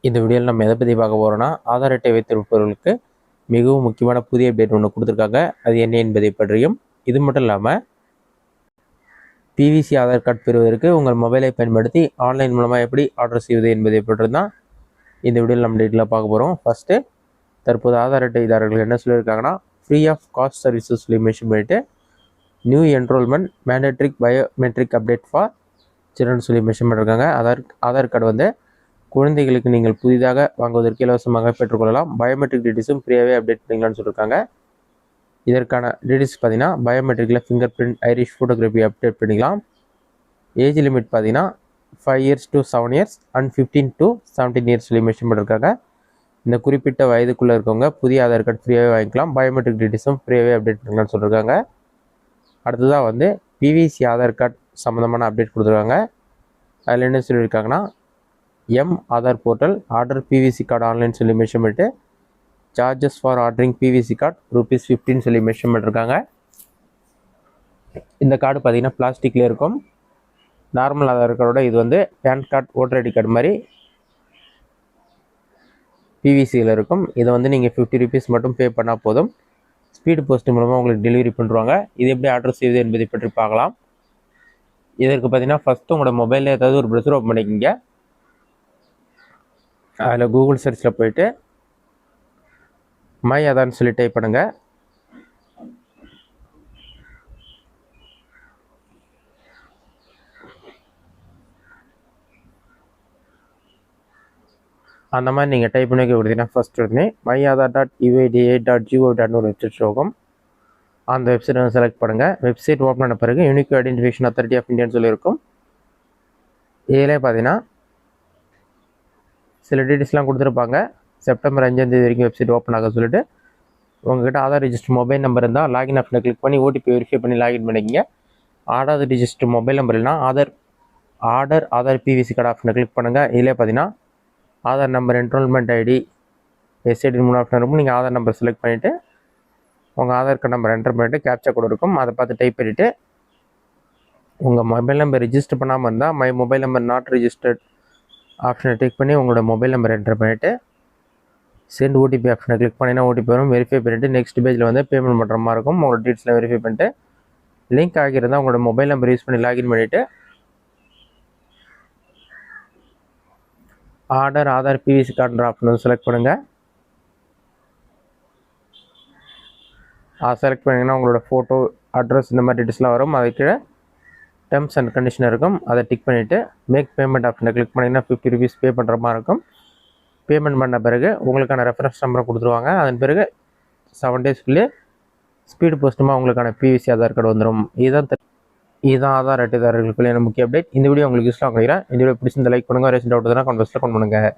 இந்த வீடியோவில் நம்ம எதை பற்றி பார்க்க போகிறோம்னா, ஆதார் அட்டை வைத்திருப்பவர்களுக்கு மிகவும் முக்கியமான புதிய அப்டேட் ஒன்று கொடுத்துருக்காங்க. அது என்ன என்பதை பற்றியும், இது மட்டும் இல்லாமல் பிவிசி ஆதார் கார்டு பெறுவதற்கு உங்கள் மொபைலை பயன்படுத்தி ஆன்லைன் மூலமாக எப்படி ஆர்டர் செய்வது என்பதை பற்றி தான் இந்த வீடியோவில் நம்ம டீட்டெயிலாக பார்க்க போகிறோம். ஃபஸ்ட்டு, தற்போது ஆதார் அட்டைதாரர்கள் என்ன சொல்லியிருக்காங்கன்னா, ஃப்ரீ ஆஃப் காஸ்ட் சர்வீசஸ் சொல்லி மென்ஷன் பண்ணிவிட்டு new enrolment mandatory biometric update for children சொல்லி மென்ஷன் பண்ணியிருக்காங்க. ஆதார் கார்டு வந்து குழந்தைகளுக்கு நீங்கள் புதிதாக வாங்குவதற்கு இலவசமாக பெற்றுக்கொள்ளலாம். பயோமெட்ரிக் டீட்டெயில்ஸும் ஃப்ரீயாகவே அப்டேட் பண்ணிக்கலாம்னு சொல்லியிருக்காங்க. இதற்கான டீட்டெயில்ஸ் பார்த்தீங்கன்னா, பயோமெட்ரிக்கில் fingerprint, iris photography update பண்ணிக்கலாம். ஏஜ் லிமிட் பார்த்தீங்கன்னா 5 years to 7 years and 15 to 17 years சொல்லி மென்ஷன் பண்ணியிருக்காங்க. இந்த குறிப்பிட்ட வயதுக்குள்ளே இருக்கவங்க புதிய ஆதார் கார்டு ஃப்ரீயாகவே வாங்கிக்கலாம். பயோமெட்ரிக் டீட்டெயில்ஸும் ஃப்ரீயாகவே அப்டேட் பண்ணிக்கலாம்னு சொல்லியிருக்காங்க. அடுத்ததாக வந்து பிவிசி ஆதார் கார்டு சம்மந்தமான அப்டேட் கொடுத்துருக்காங்க. அதில் என்ன சொல்லியிருக்காங்கன்னா, Aadhaar portal order PVC card online சொல்லி மென்ஷன் பண்ணிட்டு charges for ordering PVC card ₹15 சொல்லி மென்ஷன் பண்ணியிருக்காங்க. இந்த கார்டு பார்த்தீங்கன்னா பிளாஸ்டிக்கில் இருக்கும். நார்மல் ஆதார் கார்டோட இது வந்து pan card, voter ID card மாதிரி பிவிசியில் இருக்கும். இதை வந்து நீங்கள் ₹50 மட்டும் பே பண்ணால் போதும். ஸ்பீடு போஸ்ட் மூலமாக உங்களுக்கு டெலிவரி பண்ணுறாங்க. இது எப்படி ஆர்டர் செய்வது என்பதை பற்றி பார்க்கலாம். இதற்கு பார்த்தீங்கன்னா ஃபஸ்ட்டு உங்களோட மொபைலில் ஏதாவது ஒரு ப்ரௌசர் ஓப்பன் பண்ணிக்கிங்க. அதில் கூகுள் சர்ச்சில் போயிட்டு மை ஆதார்னு சொல்லி டைப் பண்ணுங்கள். அந்த மாதிரி நீங்கள் டைப் பண்ணி கொடுத்தீங்கன்னா ஃபஸ்ட் உடனே myAadhar.uida.gov.in ஒரு வெப்சைட் ஆகும். அந்த வெப்சைட் வந்து செலக்ட் பண்ணுங்கள். வெப்சைட் ஓப்பன் பண்ண பிறகு யூனிக் ஐடென்டிஃபிகேஷன் அத்தாரிட்டி ஆஃப் இந்தியான்னு சொல்லியிருக்கும். இதிலே பார்த்தீங்கன்னா சில டீட்டெயில்ஸ்லாம் கொடுத்துருப்பாங்க. செப்டம்பர் 5 வரைக்கும் வெப்சைட் ஓப்பன் ஆக சொல்லிட்டு உங்கள்கிட்ட ஆதார் ரிஜிஸ்டர் மொபைல் நம்பர் இருந்தால் லாகின் ஆப்ஷனை கிளிக் பண்ணி ஓடிபி வெரிஃபை பண்ணி லாகின் பண்ணிக்கிங்க. ஆதார் ரிஜிஸ்டர் மொபைல் நம்பர் இல்லைனா ஆதார் பிவிசி கார்டு ஆப்ஷனை கிளிக் பண்ணுங்கள். இதிலே பார்த்தீங்கன்னா Aadhaar number, enrolment ID, SID 3 option இருக்கும். நீங்கள் ஆதார் நம்பர் செலக்ட் பண்ணிவிட்டு உங்கள் ஆதார் கார்டு நம்பர் என்டர் பண்ணிவிட்டு கேப்சா கோடு இருக்கும். அதை பார்த்து டைப் பண்ணிவிட்டு உங்கள் மொபைல் நம்பர் ரிஜிஸ்டர் பண்ணாமல் இருந்தால் my mobile number not registered ஆப்ஷனை டிக் பண்ணி உங்களோட மொபைல் நம்பர் என்டர் பண்ணிவிட்டு சென்ட் ஓடிபி ஆப்ஷனை கிளிக் பண்ணினா ஓடிபி வரும். வெரிஃபை பண்ணிவிட்டு நெக்ஸ்ட் பேஜில் வந்து பேமெண்ட் பண்ணுற மாதிரி இருக்கும். உங்களோட டீட்டெயில்ஸ்லாம் வெரிஃபை பண்ணிட்டு லிங்க் ஆகியிருந்தால் உங்களோட மொபைல் நம்பர் யூஸ் பண்ணி லாகின் பண்ணிவிட்டு ஆதார் பிவிசி கார்டுன்ற ஆப்ஷன் வந்து செலக்ட் பண்ணுங்கள். செலக்ட் பண்ணிங்கன்னா உங்களோட ஃபோட்டோ, அட்ரஸ் இந்த மாதிரி டீட்டெயில்ஸ்லாம் வரும். அது கீழே டெர்ம்ஸ் அண்ட் கண்டிஷன் இருக்கும். அதை டிக் பண்ணிவிட்டு மேக் பேமெண்ட் ஆப்ஷனை கிளிக் பண்ணிங்கன்னா ₹50 பே பண்ணுற மாதிரி இருக்கும். பேமெண்ட் பண்ண பிறகு உங்களுக்கான ரெஃபரன்ஸ் நம்பரை கொடுத்துருவாங்க. அதன் பிறகு 7 daysக்குள்ளே ஸ்பீடு போஸ்ட்டுமாக உங்களுக்கான பிவிசி ஆதார் கார்டு வந்துடும். இதுதான் ஆதார் அட்டைதாரர்களுக்குள்ளே முக்கிய அப்டேட். இந்த வீடியோ உங்களுக்கு யூஸ்ஃபுல்லாக கிடைக்கிறேன். இந்த வீடியோ பிடிச்சிருந்த லைக் பண்ணுங்கள். ரேஷன் டவுட் தான் கமெண்ட் பாக்ஸில் கமெண்ட் பண்ணுங்கள்.